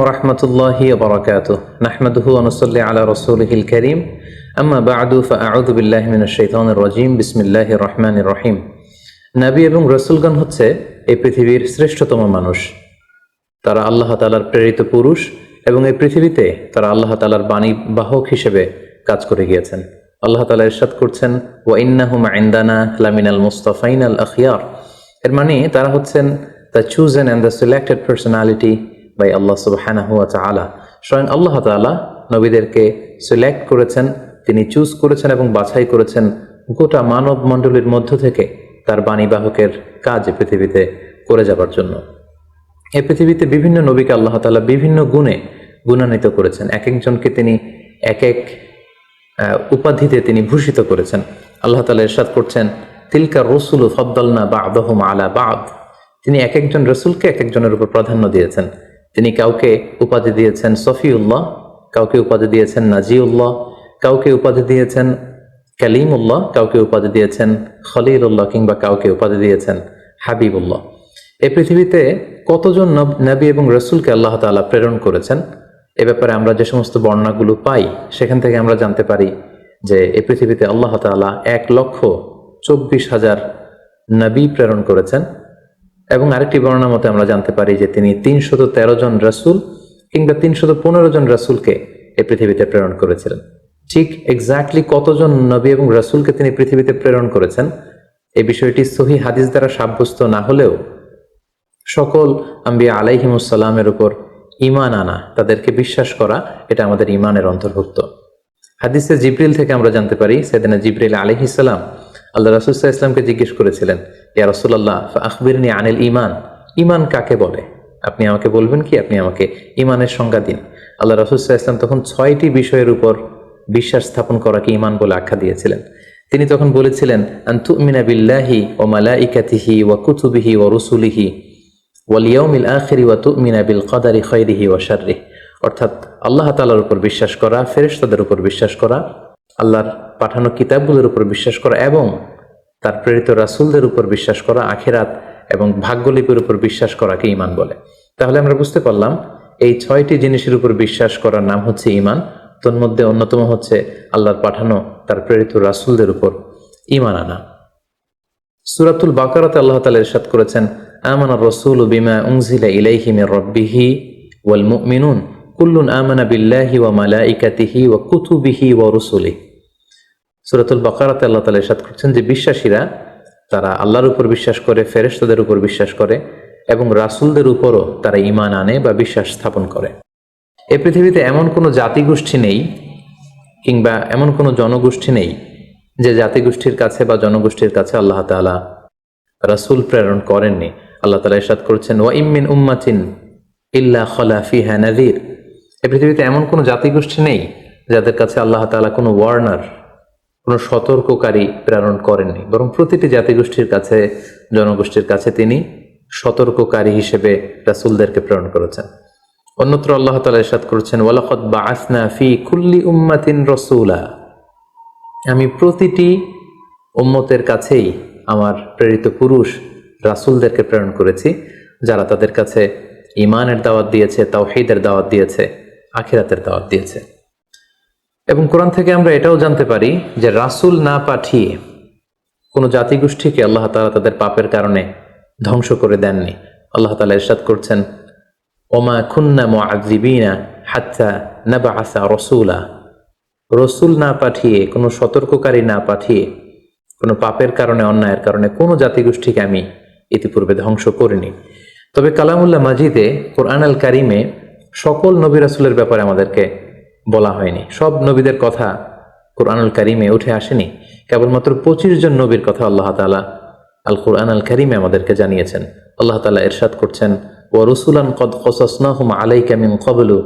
ওরহমতুল্লাহি ওবারাকাতুহু নাহমাদুহু ওয়া নুসাল্লি আলা রাসূলিহিল কারীম আম্মা বা'দু ফাআউযু বিল্লাহি মিনাশ শাইতানির রাজীম বিসমিল্লাহির রহমানির রহিম। নবী এবং রাসূলগণ হচ্ছে এই পৃথিবীর শ্রেষ্ঠতম মানুষ। তারা আল্লাহ তাআলার প্রেরিত পুরুষ এবং এই পৃথিবীতে তারা আল্লাহ তাআলার বাণী বাহক হিসেবে কাজ করে গিয়েছেন। আল্লাহ তাআলা ইরশাদ করছেন, ওয়া ইন্নাহুম ইনদানা লামিনাল মুস্তাফাইনাল আখিয়ার। এর মানে তারা হচ্ছেন the chosen and the selected personality by Allah সুবহানাহু ওয়া তাআলা। স্বয়ং আল্লাহ তাআলা নবীদেরকে সিলেক্ট করেছেন, তিনি চুজ করেছেন এবং বাছাই করেছেন গোটা মানব মণ্ডলীর মধ্য থেকে তার বাণীবাহকের কাজ পৃথিবীতে করে যাবার জন্য। এই পৃথিবীতে বিভিন্ন নবীকে আল্লাহ তাআলা বিভিন্ন গুণে গুণান্বিত করেছেন, এক একজনকে তিনি এক এক উপাধিতে তিনি ভূষিত করেছেন। আল্লাহ তাআলা ইরশাদ করছেন, তিলকা রসুলু ফাদ্দালনা বা'দাহুম আলা বা'দ। তিনি এক একজন রসুলকে এক একজনের উপর প্রাধান্য দিয়েছেন। তিনি কাউকে উপাধি দিয়েছেন সফিউল্লাহ, কাউকে উপাধি দিয়েছেন নাজিউল্লাহ, কাউকে উপাধি দিয়েছেন কালিমুল্লাহ, কাউকে উপাধি দিয়েছেন খলিলুল্লাহ, কিংবা কাউকে উপাধি দিয়েছেন হাবিবুল্লাহ। এই পৃথিবীতে কতজন নবী এবং রসুলকে আল্লাহ তাআলা প্রেরণ করেছেন, এ ব্যাপারে আমরা যে সমস্ত বর্ণনাগুলো পাই সেখান থেকে আমরা জানতে পারি যে এই পৃথিবীতে আল্লাহ তাআলা 1,24,000 নবী প্রেরণ করেছেন। এবং আরেকটি বর্ণনা মতে আমরা জানতে পারি যে তিনি 313 জন রাসূল কিংবা 315 জন রাসূলকে এই পৃথিবীতে প্রেরণ করেছিলেন। ঠিক এক্স্যাক্টলি কতজন নবী এবং রাসূলকে তিনি পৃথিবীতে প্রেরণ করেছেন এই বিষয়টি সহিহ হাদিস দ্বারা সাব্যস্ত না হলেও সকল আম্বিয়া আলাইহিমুসসালামের উপর ঈমান আনা, তাদেরকে বিশ্বাস করা, এটা আমাদের ঈমানের অন্তর্ভুক্ত। হাদিসে জিবরিল থেকে আমরা জানতে পারি সাইয়েদনা জিবরিল আলাইহিস সালাম আল্লাহ রাসূল সাল্লাল্লাহু আলাইহি ওয়াসাল্লামকে জিজ্ঞেস করেছিলেন, ইয়া রাসূলুল্লাহ ফাআখবিরনি আনিল ঈমান। ঈমান কাকে বলে? আপনি আমাকে বলবেন কি? আপনি আমাকে ঈমানের সংজ্ঞা দিন। আল্লাহ রাসূল সাল্লাল্লাহু আলাইহি ওয়াসাল্লাম তখন 6টি বিষয়ের উপর বিশ্বাস স্থাপন করাকে ঈমান বলে আখ্যা দিয়েছিলেন। তিনি তখন বলেছিলেন, আন তুমিনা বিল্লাহি ওয়া মালাইকাতিহি ওয়া কুতুবিহি ওয়া রুসুলিহি ওয়াল ইয়াউমিল আখিরি ওয়া তুমিনা বিল কদারি খাইরিহি ওয়া শাররিহি। অর্থাৎ আল্লাহ তাআলার উপর বিশ্বাস করা, ফেরেশতাদের উপর বিশ্বাস করা, আল্লাহর পাঠানো কিতাবগুলোর উপর বিশ্বাস করা এবং তার প্রেরিত রাসূলদের উপর বিশ্বাস করা, আখিরাত এবং ভাগ্যলিপির উপর বিশ্বাস করাকে ঈমান বলে। তাহলে আমরা বুঝতে পারলাম এই 6টি জিনিসের উপর বিশ্বাস করার নাম হচ্ছে ঈমান। তন্মধ্যে অন্যতম হচ্ছে আল্লাহর পাঠানো তার প্রেরিত রাসূলদের উপর ঈমান আনা। সূরাতুল বাকারাতে আল্লাহ তাআলা ইরশাদ করেছেন, আমানার রাসূলু বিমা উনজিলা ইলাইহি মির রাব্বিহি ওয়াল মুমিনুন কুল্লুন আমানা বিল্লাহি ওয়া মালাইকাতিহি ওয়া কুতুবিহি ওয়া রুসুলিহি। সূরাতুল বাকারাতে আল্লাহ তাআলা ইরশাদ করছেন যে বিশ্বাসীরা তারা আল্লাহর উপর বিশ্বাস করে, ফেরেশতাদের উপর বিশ্বাস করে এবং রাসূলদের উপরও তারা ঈমান আনে বা বিশ্বাস স্থাপন করে। এই পৃথিবীতে এমন কোনো জাতিগোষ্ঠী নেই কিংবা এমন কোনো জনগোষ্ঠী নেই যে জাতিগোষ্ঠীর কাছে বা জনগোষ্ঠীর কাছে আল্লাহ তাআলা রাসূল প্রেরণ করেননি। আল্লাহ তাআলা ইরশাদ করেছেন, ওয়া ইম মিন উম্মাতিন ইল্লা খালা ফিহা নাযীর। এই পৃথিবীতে এমন কোনো জাতিগোষ্ঠী নেই যাদের কাছে আল্লাহ তাআলা কোনো ওয়ার্নার, কোনো সতর্ককারী প্রেরণ করেননি, বরং প্রতিটি জাতিগোষ্ঠীর কাছে, জনগোষ্ঠীর কাছে তিনি সতর্ককারী হিসেবে রাসূলদেরকে প্রেরণ করেছেন। অন্যত্র আল্লাহ তাআলা ইরশাদ করেছেন, ওয়ালাকাদ বাআসনা ফি কুল্লি উম্মাতিন রাসূলা। আমি প্রতিটি উম্মতের কাছেই আমার প্রেরিত পুরুষ রাসূলদেরকে প্রেরণ করেছি, যারা তাদের কাছে ঈমানের দাওয়াত দিয়েছে, তাওহীদের দাওয়াত দিয়েছে, আখিরাতের দাওয়াত দিয়েছে। এবং কোরআন থেকে আমরা এটাও জানতে পারি যে রাসূল না পাঠিয়ে কোনো জাতিগোষ্ঠীকে আল্লাহ তাআলা তাদের পাপের কারণে ধ্বংস করে দেননি। আল্লাহ তাআলা ইরশাদ করছেন, ওমা কুন্না মুআযিবিনা হাত্তা নাবআসা রাসূলা। রসুল না পাঠিয়ে, কোনো সতর্ককারী না পাঠিয়ে, কোনো পাপের কারণে, অন্যায়ের কারণে কোনো জাতিগোষ্ঠীকে আমি ইতিপূর্বে ধ্বংস করিনি। তবে কালামুল্লাহ মাজিদে, কোরআন আল কারিমে সকল নবী রাসূলের ব্যাপারে আমাদেরকে বলা হয়নি। সব নবীদের কথা কোরআনুল কারিমে উঠে আসেনি। কেবলমাত্র 25 জন নবীর কথা আল্লাহ তাআলা আল কোরআন আল কারিমে আমাদেরকে জানিয়েছেন। আল্লাহ তাআলা ইরশাদ করছেন, ওয়া রুসুলান কদ কসাসনাহুম আলাইকা মিন ক্বাবলু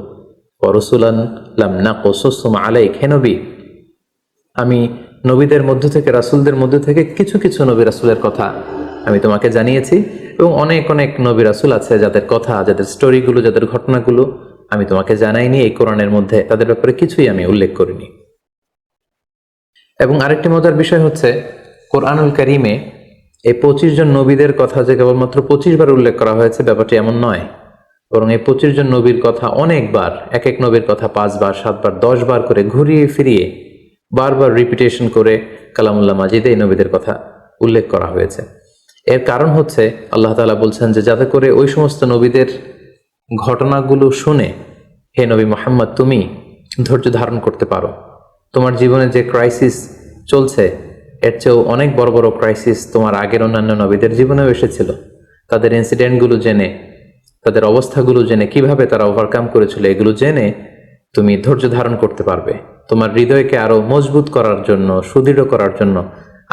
ওয়া রুসুলান লাম নাকসুসহুম আলাইক। হে নবী, আমি নবীদের মধ্য থেকে, রাসূলদের মধ্য থেকে কিছু কিছু নবী রাসূলের কথা আমি তোমাকে জানিয়েছি এবং অনেক অনেক নবী রাসূল আছে যাদের কথা, যাদের স্টোরিগুলো, যাদের ঘটনাগুলো আমি তোমাকে জানাইনি। এই কোরআনের মধ্যে তাদের ব্যাপারে কিছুই আমি উল্লেখ করিনি। এবং আরেকটি মজার বিষয় হচ্ছে, কোরআনুল কারীমে এই 25 জন নবীদের কথা যে কেবলমাত্র 25 বার উল্লেখ করা হয়েছে ব্যাপারটি এমন নয়। বরং এই 25 জন নবীর কথা অনেকবার, এক এক নবীর কথা 5 বার 7 বার 10 বার করে ঘুরিয়ে ফিরিয়ে বারবার রিপিটেশন করে কালামুল্লাহ মাজিদে এই নবীদের কথা উল্লেখ করা হয়েছে। এর কারণ হচ্ছে আল্লাহ তাআলা বলছেন যে যাতে করে ওই সমস্ত নবীদের ঘটনাগুলো শুনে হে নবী মুহাম্মদ তুমি ধৈর্য ধারণ করতে পারো। তোমার জীবনে যে ক্রাইসিস চলছে এর চেয়েও অনেক বড় বড় ক্রাইসিস তোমার আগের অন্যান্য নবীদের জীবনেও এসেছিল। তাদের ইনসিডেন্টগুলো জেনে, তাদের অবস্থাগুলো জেনে, কিভাবে তারা ওভারকাম করেছিল এগুলো জেনে তুমি ধৈর্য ধারণ করতে পারবে। তোমার হৃদয়কে আরো মজবুত করার জন্য, সুদৃঢ় করার জন্য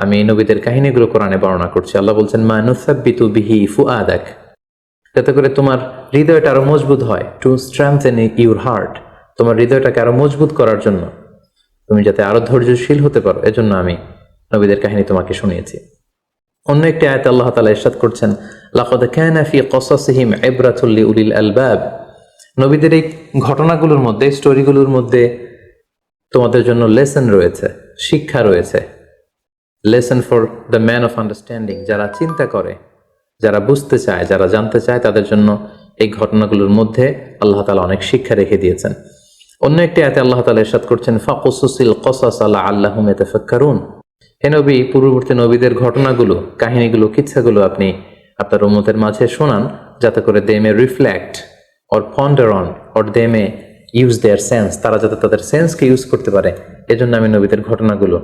আমি এই নবীদের কাহিনীগুলো কোরআনে বর্ণনা করছি। আল্লাহ বলছেন মা নুসাব্বিতু বিহি ফুআদাক, যাতে করে তোমার হৃদয়টা আরো মজবুত হয়। টু স্ট্রেংথেন ইউর হার্ট, তোমার হৃদয়টাকে আরো মজবুত করার জন্য, তুমি যাতে আরো ধৈর্যশীল হতে পারো, এজন্য আমি নবীদের কাহিনী তোমাকে শুনিয়েছি। অন্য একটি আয়াতে আল্লাহ তাআলা ইরশাদ করছেন লাকাদ কানা ফি কসাসিহিম ইবরাতুল লিউলিল আলবাব, নবীদের এই ঘটনাগুলোর মধ্যে, স্টোরিগুলোর মধ্যে তোমাদের জন্য লেসন রয়েছে, শিক্ষা রয়েছে। Lesson for the man of understanding, যারা চিন্তা করে, যারা বুঝতে চায়, যারা জানতে চায়, তাদের জন্য এই ঘটনাগুলোর মধ্যে আল্লাহ তাআলা অনেক শিক্ষা রেখে দিয়েছেন। অন্য একটি আয়াতে আল্লাহ তাআলা ইরশাদ করছেন ফাকুসুসিল কসাস লাআল্লাহুম ইয়াতাফাক্কারুন, হে নবী পূর্ববর্তী নবীদের ঘটনাগুলো, কাহিনীগুলো, কিচ্ছাগুলো আপনি আপনার উম্মতের মাঝে শোনান, যাতে করে they may reflect or ponder on or they may use their sense, তারা যাতে তাদের সেন্সকে ইউজ করতে পারে, এজন্য আমি নবীদের ঘটনাগুলো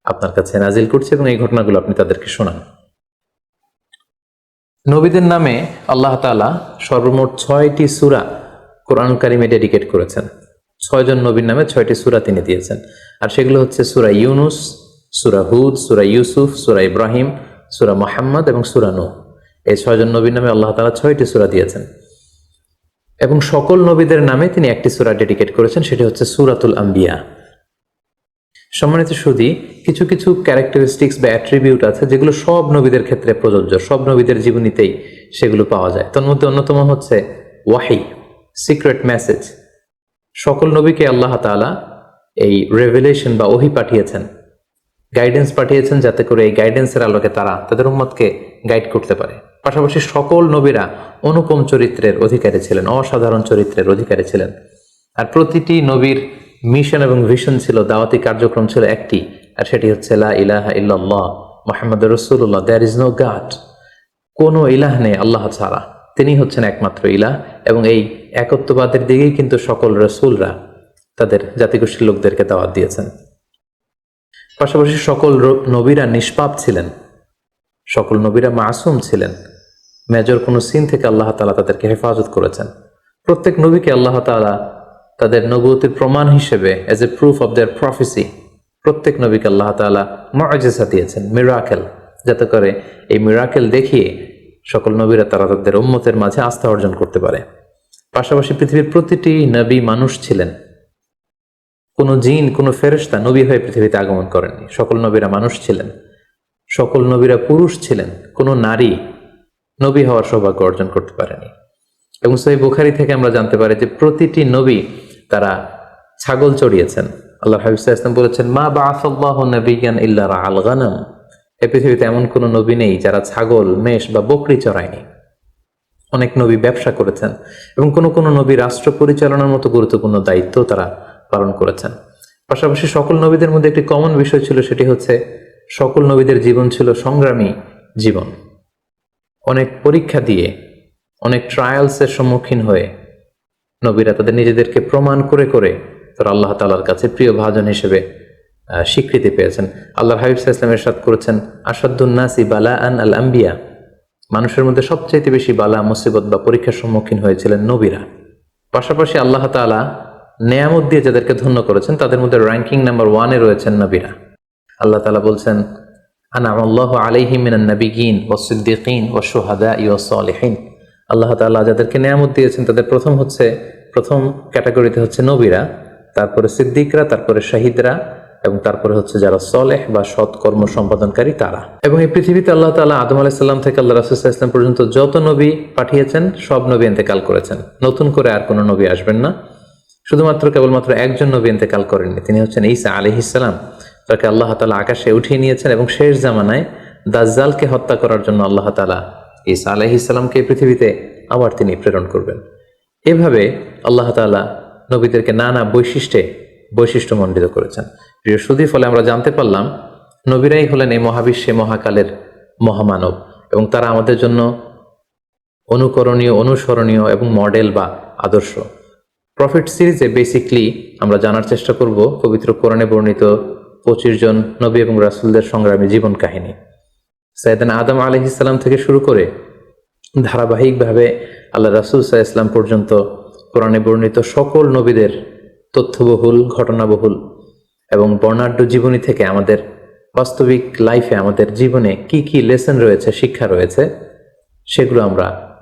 আপনার কাছে নাজিল করছি এবং এই ঘটনাগুলো আপনি তাদেরকে শোনান। নবীদের নামে আল্লাহ তাআলা সর্বমোট 6টি সূরা কোরআন কারিমে ডেডিকেট করেছেন। 6 জন নবীর নামে 6টি সূরা তিনি দিয়েছেন, আর সেগুলো হচ্ছে সূরা ইউনুস, সূরা হুদ, সূরা ইউসুফ, সূরা ইব্রাহিম, সূরা মুহাম্মদ এবং সূরা নূহ। এই 6 জন নবীর নামে আল্লাহ তাআলা 6টি সূরা দিয়েছেন এবং সকল নবীদের নামে তিনি একটি সূরা ডেডিকেট করেছেন, সেটি হচ্ছে সূরাতুল আম্বিয়া। সম্মানিত সুধী, কিছু কিছু ক্যারেক্টারিস্টিক্স বা অ্যাট্রিবিউট আছে যেগুলো সব নবীদের ক্ষেত্রে প্রযোজ্য, সব নবীদের জীবনীতেই সেগুলো পাওয়া যায়। তার মধ্যে অন্যতম হচ্ছে ওয়াহি, সিক্রেট মেসেজ। সকল নবীকে আল্লাহ তাআলা এই রেভেলেশন বা ওহী পাঠিয়েছেন, গাইডেন্স পাঠিয়েছেন, যাতে করে এই গাইডেন্সের আলোকে তারা তাদের উম্মতকে গাইড করতে পারে। পাশাপাশি সকল নবীরা অনুপম চরিত্রের অধিকারী ছিলেন, অসাধারণ চরিত্রের অধিকারী ছিলেন। আর প্রতিটি নবীর মিশন এবং ভিশন ছিল, দাওয়াতি কার্যক্রম ছিল একটি, আর সেটি হচ্ছে লা ইলাহা ইল্লাল্লাহ মুহাম্মাদুর রাসূলুল্লাহ, দেয়ার ইজ নো গড, কোনো ইলাহ নেই আল্লাহ ছাড়া, তিনি হচ্ছেন একমাত্র ইলাহ। এবং এই একত্ববাদের দিকেই কিন্তু সকল রাসূলরা তাদের জাতিগোষ্ঠীর লোকদেরকে দাওয়াত দিয়েছেন। পাশাপাশি সকল নবীরা নিষ্পাপ ছিলেন, সকল নবীরা মাসুম ছিলেন, মেজর কোনো সিন থেকে আল্লাহ তাআলা তাদেরকে হেফাজত করেছেন। প্রত্যেক নবীকে আল্লাহ তাআলা তাদের নবুয়তের প্রমাণ হিসেবে as a proof of their প্রফেসি, প্রত্যেক নবীকে আল্লাহ তাআলা মুআজিজা দিয়েছেন, মিরাকেল, যাতে করে এই মিরাকেল দেখিয়ে সকল নবীরা তারা তাদের উম্মতের মাঝে আস্থা অর্জন করতে পারে। পাশাপাশি পৃথিবীর প্রতিটি নবী মানুষ ছিলেন, কোনো জিন, কোনো ফেরেশতা নবী হয়ে পৃথিবীতে আগমন করেননি। সকল নবীরা মানুষ ছিলেন, সকল নবীরা পুরুষ ছিলেন, কোনো নারী নবী হওয়ার সৌভাগ্য অর্জন করতে পারেনি। এবং সহিহ বুখারী থেকে আমরা জানতে পারি যে প্রতিটি নবী তারা ছাগল চড়িয়েছেন। আল্লাহ হাবিব সাল্লাল্লাহু আলাইহি ওয়াসাল্লাম বলেছেন মা বাআসাল্লাহু নাবিয়্যান ইল্লা রাআল গানাম, এই পৃথিবীতে এমন কোনো নবী নেই যারা ছাগল, মেষ বা বকরি চড়ায়নি। অনেক নবী ব্যবসা করেছেন এবং কোনো কোনো নবী রাষ্ট্র পরিচালনার মতো গুরুত্বপূর্ণ দায়িত্ব তারা পালন করেছেন। পাশাপাশি সকল নবীদের মধ্যে একটি কমন বিষয় ছিল, সেটি হচ্ছে সকল নবীদের জীবন ছিল সংগ্রামী জীবন। অনেক পরীক্ষা দিয়ে, অনেক ট্রায়ালসের সম্মুখীন হয়ে নবীরা তাদের নিজেদেরকে প্রমাণ করে করে তারা আল্লাহ তাআলার কাছে প্রিয় ভাজন হিসেবে স্বীকৃতি পেয়েছেন। আল্লাহর হাবিব সাল্লাল্লাহু আলাইহি ওয়াসাল্লাম ইরশাদ করেছেন আশাদ্দুন নাসি বালাআন আল আম্বিয়া, মানুষের মধ্যে সবচাইতে বেশি বালা, মুসিবত বা পরীক্ষার সম্মুখীন হয়েছিলেন নবীরা। পাশাপাশি আল্লাহ তাআলা নেয়ামত দিয়ে যাদেরকে ধন্য করেছেন তাদের মধ্যে র্যাঙ্কিং নাম্বার 1-এ রয়েছেন নবীরা। আল্লাহ তাআলা বলছেন আনআমাল্লাহু আলাইহিম মিনান নাবিয়্যিন ওয়াস সিদ্দীকিন ওয়াশ শুহাদাই ওয়াস সালিহিন, আল্লাহ তাআলা যাদেরকে নেয়ামত দিয়েছেন তাদের প্রথম ক্যাটাগরিতে হচ্ছে নবীরা, তারপরে সিদ্দিকরা, তারপরে শাহিদরা এবং তারপরে হচ্ছে যারা সলেহ বা সৎ কর্ম সম্পাদনকারী তারা। এবং এই পৃথিবীতে আল্লাহ তাআলা আদম আলাইহিস সালাম থেকে আল্লাহ রাসূল সাল্লাল্লাহু আলাইহি ওয়াসাল্লাম পর্যন্ত যত নবী পাঠিয়েছেন সব নবী ইন্তেকাল করেছেন, নতুন করে আর কোনো নবী আসবেন না। শুধুমাত্র কেবলমাত্র একজন নবী ইন্তেকাল করেননি, তিনি হচ্ছেন ঈসা আলাইহিস সালাম, তাকে আল্লাহ তাআলা আকাশে উঠিয়ে নিয়েছেন এবং শেষ জামানায় দাজ্জালকে হত্যা করার জন্য আল্লাহ তাআলা ঈসা আলাইহিস সালামকে পৃথিবীতে আবার তিনি প্রেরণ করবেন। এভাবে আল্লাহ তাআলা নবীদেরকে নানা বৈশিষ্ট্যমণ্ডিত করেছেন। প্রিয় সুধী, ফলে আমরা জানতে পারলাম নবীরাই হলেন এই মহাবিশ্বে মহাকালের মহামানব, এবং তারা আমাদের জন্য অনুকরণীয়, অনুসরণীয় এবং মডেল বা আদর্শ। প্রফিট সিরিজে বেসিকলি আমরা জানার চেষ্টা করব পবিত্র কোরআনে বর্ণিত 25 জন নবী এবং রাসূলদের সংগ্রামী জীবন কাহিনী। সাইয়েদনা আদম আলাইহিস সালাম থেকে শুরু করে ধারাবাহিকভাবে আল্লাহ রাসূল সাল্লাল্লাহু আলাইহি ওয়াসাল্লাম পর্যন্ত কোরআনে বর্ণিত সকল নবীদের তথ্যবহুল, ঘটনাবহুল এবং বর্ণাঢ্য জীবনী থেকে আমাদের বাস্তবিক লাইফে, আমাদের জীবনে কি কি লেসন রয়েছে, শিক্ষা রয়েছে, সেগুলো আমরা